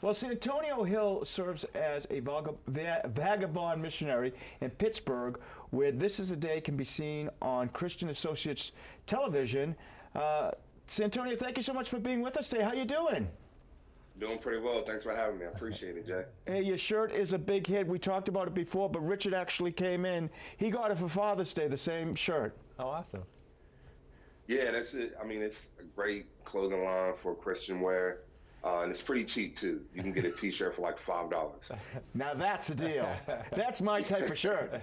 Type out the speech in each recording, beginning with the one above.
Well, Santonio Hill serves as a vagabond missionary in Pittsburgh, where This Is a Day can be seen on Christian Associates Television. Santonio, thank you so much for being with us today. How you doing? Doing pretty well. Thanks for having me. I appreciate it, Jay. Hey, your shirt is a big hit. We talked about it before, but Richard actually came in. He got it for Father's Day, the same shirt. Oh, awesome. Yeah, that's it. I mean, it's a great clothing line for Christian wear. And it's pretty cheap, too. You can get a T-shirt for like $5. Now that's a deal. That's my type of shirt.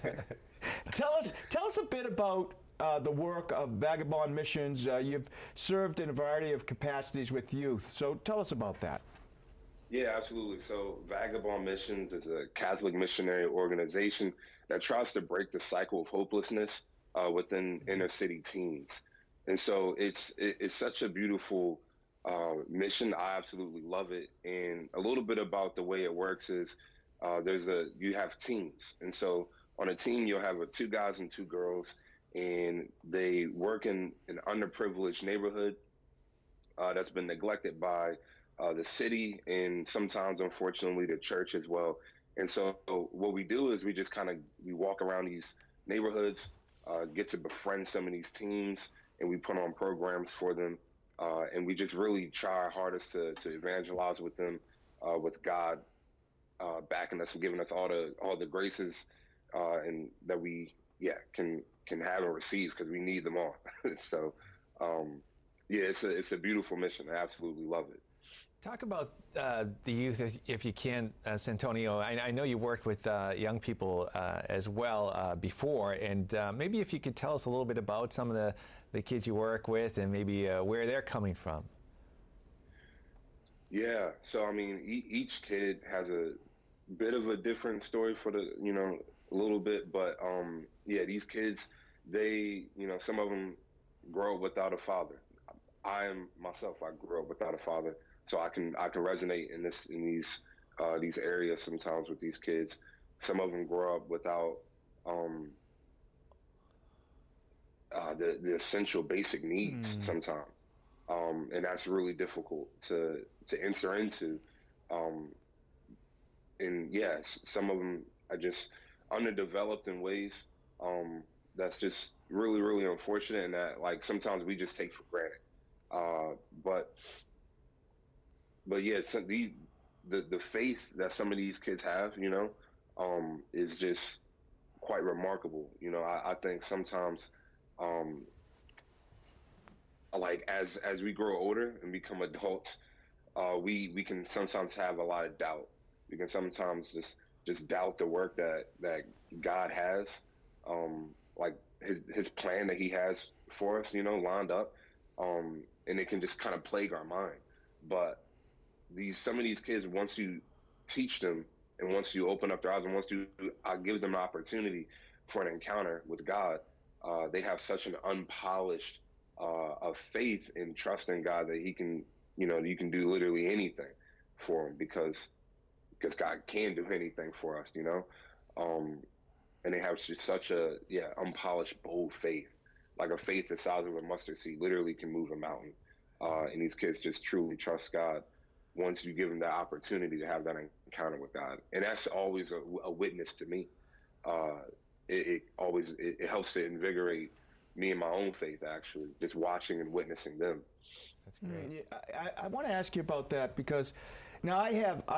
Tell us a bit about the work of Vagabond Missions. You've served in a variety of capacities with youth, so tell us about that. Yeah, absolutely. So Vagabond Missions is a Catholic missionary organization that tries to break the cycle of hopelessness within inner city teens. And so it's such a beautiful mission. I absolutely love it. And a little bit about the way it works is you have teams. And so on a team, you'll have two guys and two girls, and they work in an underprivileged neighborhood that's been neglected by the city and sometimes, unfortunately, the church as well. And so what we do is we walk around these neighborhoods, get to befriend some of these teams, and we put on programs for them. And we just really try our hardest to evangelize with them, with God backing us and giving us all the graces and that we can have and receive, because we need them all. So it's a beautiful mission. I absolutely love it. Talk about the youth, if you can, Santonio. I know you worked with young people as well before, and maybe if you could tell us a little bit about some of the kids you work with and maybe where they're coming from. Yeah, so I mean, each kid has a bit of a different story for a little bit, but these kids, they, some of them grow up without a father. I grew up without a father. So I can resonate in these areas sometimes with these kids. Some of them grow up without the essential basic needs sometimes, and that's really difficult to enter into. And yes, some of them are just underdeveloped in ways that's just really, really unfortunate, and that like sometimes we just take for granted. But yeah, the faith that some of these kids have, is just quite remarkable. I think sometimes, like as we grow older and become adults, we can sometimes have a lot of doubt. We can sometimes just doubt the work that God has, like his plan that He has for us, lined up, and it can just kind of plague our mind. But some of these kids, once you teach them and once you open up their eyes and once you give them an opportunity for an encounter with God, they have such an unpolished of faith and trust in God that He can, you can do literally anything for them because God can do anything for us, and they have just such a unpolished, bold faith, like a faith the size of a mustard seed, literally can move a mountain. And these kids just truly trust God once you give them that opportunity to have that encounter with God. And that's always a witness to me. It helps to invigorate me in my own faith, actually, just watching and witnessing them. That's great. I want to ask you about that because now I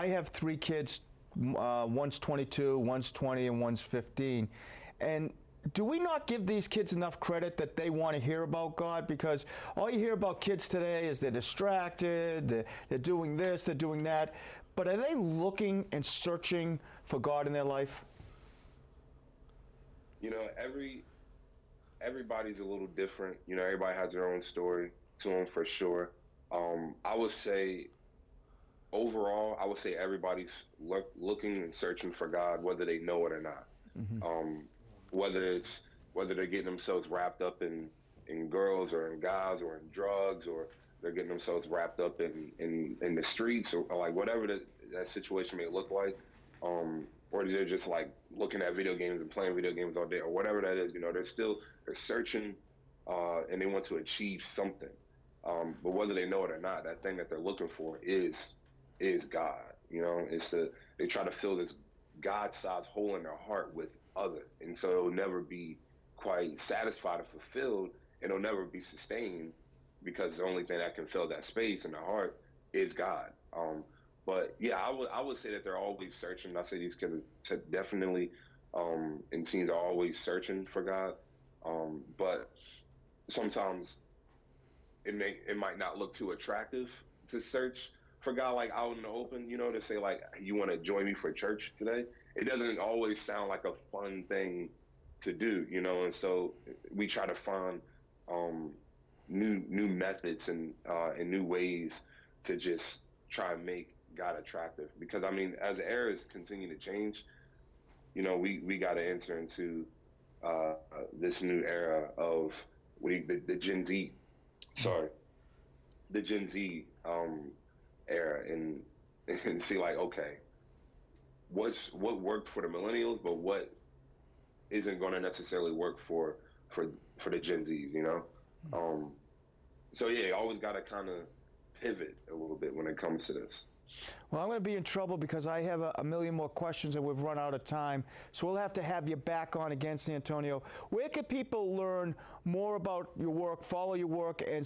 have three kids. One's 22, one's 20, and one's 15. And do we not give these kids enough credit that they want to hear about God? Because all you hear about kids today is they're distracted, they're doing this, they're doing that. But are they looking and searching for God in their life? Everybody's a little different. Everybody has their own story to them for sure. I would say, overall, everybody's looking and searching for God, whether they know it or not. Mm-hmm. Whether they're getting themselves wrapped up in girls or in guys or in drugs, or they're getting themselves wrapped up in the streets, or like whatever that situation may look like, or they're just like looking at video games and playing video games all day, or whatever that is. They're searching and they want to achieve something. But whether they know it or not, that thing that they're looking for is God. You know, they try to fill this God-sized hole in their heart with other, and so it'll never be quite satisfied or fulfilled, and it'll never be sustained because the only thing that can fill that space in the heart is God. But yeah, I would say that they're always searching. I say these kids are definitely and teens are always searching for God. But sometimes it might not look too attractive to search for God like out in the open, you know, to say like, you want to join me for church today. It doesn't always sound like a fun thing to do, you know, and so we try to find new methods and new ways to just try and make God attractive. Because I mean, as the eras continue to change, you know, we got to enter into this new era of the Gen Z, sorry, the Gen Z era, and see like, okay, what worked for the millennials, but what isn't going to necessarily work for the Gen Zs, you know? So yeah, you always got to kind of pivot a little bit when it comes to this. Well, I'm going to be in trouble because I have a million more questions and we've run out of time. So we'll have to have you back on again, Santonio. Where can people learn more about your work, follow your work, and